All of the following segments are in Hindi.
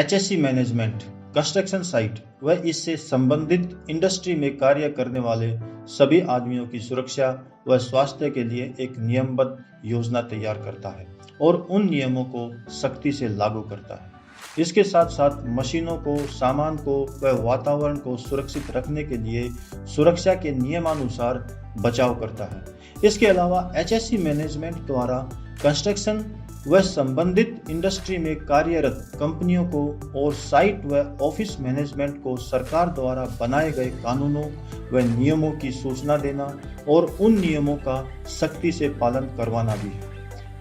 HSE मैनेजमेंट कंस्ट्रक्शन साइट व इससे संबंधित इंडस्ट्री में कार्य करने वाले सभी आदमियों की सुरक्षा व स्वास्थ्य के लिए एक नियमबद्ध योजना तैयार करता है और उन नियमों को सख्ती से लागू करता है। इसके साथ साथ मशीनों को, सामान को व वातावरण को सुरक्षित रखने के लिए सुरक्षा के नियमानुसार बचाव करता है। इसके अलावा HSE मैनेजमेंट द्वारा कंस्ट्रक्शन व संबंधित इंडस्ट्री में कार्यरत कंपनियों को और साइट व ऑफिस मैनेजमेंट को सरकार द्वारा बनाए गए कानूनों व नियमों की सूचना देना और उन नियमों का सख्ती से पालन करवाना भी है।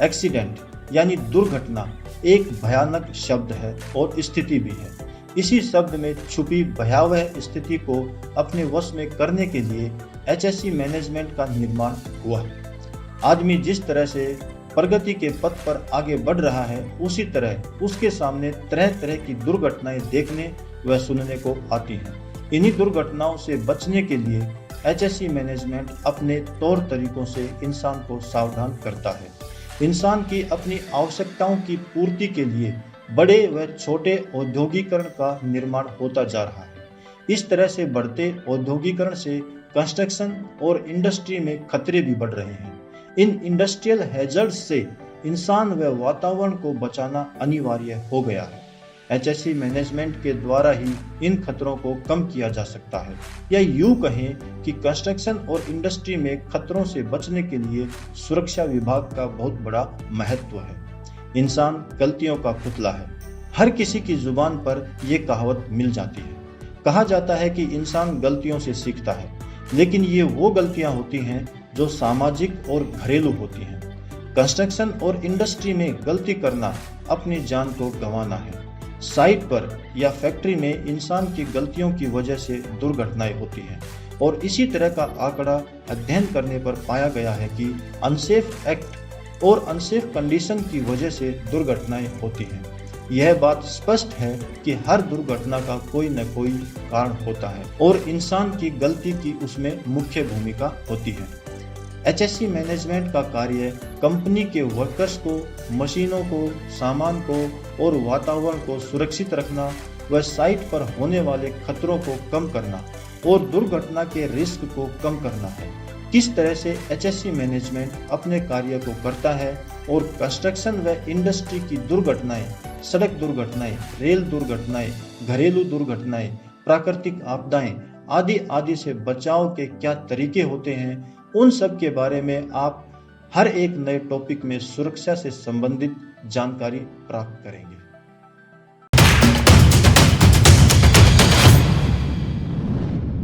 एक्सीडेंट यानी दुर्घटना एक भयानक शब्द है और स्थिति भी है। इसी शब्द में छुपी भयावह स्थिति को अपने वश में करने के लिए HSE मैनेजमेंट का निर्माण हुआ है। आदमी जिस तरह से प्रगति के पथ पर आगे बढ़ रहा है, उसी तरह उसके सामने तरह तरह की दुर्घटनाएं देखने व सुनने को आती हैं। इन्हीं दुर्घटनाओं से बचने के लिए HSE मैनेजमेंट अपने तौर तरीकों से इंसान को सावधान करता है। इंसान की अपनी आवश्यकताओं की पूर्ति के लिए बड़े व छोटे औद्योगिकरण का निर्माण होता जा रहा है। इस तरह से बढ़ते औद्योगिकरण से कंस्ट्रक्शन और इंडस्ट्री में खतरे भी बढ़ रहे हैं। इन इंडस्ट्रियल हैजर्ड्स से इंसान व वातावरण को बचाना अनिवार्य हो गया है। HSE मैनेजमेंट के द्वारा ही इन खतरों को कम किया जा सकता है, या यूं कहें कि कंस्ट्रक्शन और इंडस्ट्री में खतरों से बचने के लिए सुरक्षा विभाग का बहुत बड़ा महत्व है। इंसान गलतियों का पुतला है। हर किसी की जुबान पर यह कहावत मिल जाती है। कहा जाता है कि इंसान गलतियों से सीखता है, लेकिन ये वो गलतियां होती हैं जो सामाजिक और घरेलू होती हैं। कंस्ट्रक्शन और इंडस्ट्री में गलती करना अपनी जान को गंवाना है। साइट पर या फैक्ट्री में इंसान की गलतियों की वजह से दुर्घटनाएं होती हैं और इसी तरह का आंकड़ा अध्ययन करने पर पाया गया है कि अनसेफ एक्ट और अनसेफ कंडीशन की वजह से दुर्घटनाएं होती हैं। यह बात स्पष्ट है कि हर दुर्घटना का कोई न कोई कारण होता है और इंसान की गलती की उसमें मुख्य भूमिका होती है। HSE मैनेजमेंट का कार्य कंपनी के वर्कर्स को, मशीनों को, सामान को और वातावरण को सुरक्षित रखना व साइट पर होने वाले खतरों को कम करना और दुर्घटना के रिस्क को कम करना है। किस तरह से HSE मैनेजमेंट अपने कार्य को करता है और कंस्ट्रक्शन व इंडस्ट्री की दुर्घटनाएं, सड़क दुर्घटनाएं, रेल दुर्घटनाएं, घरेलू दुर्घटनाएं, प्राकृतिक आपदाएं आदि से बचाव के क्या तरीके होते हैं, उन सब के बारे में आप हर एक नए टॉपिक में सुरक्षा से संबंधित जानकारी प्राप्त करेंगे।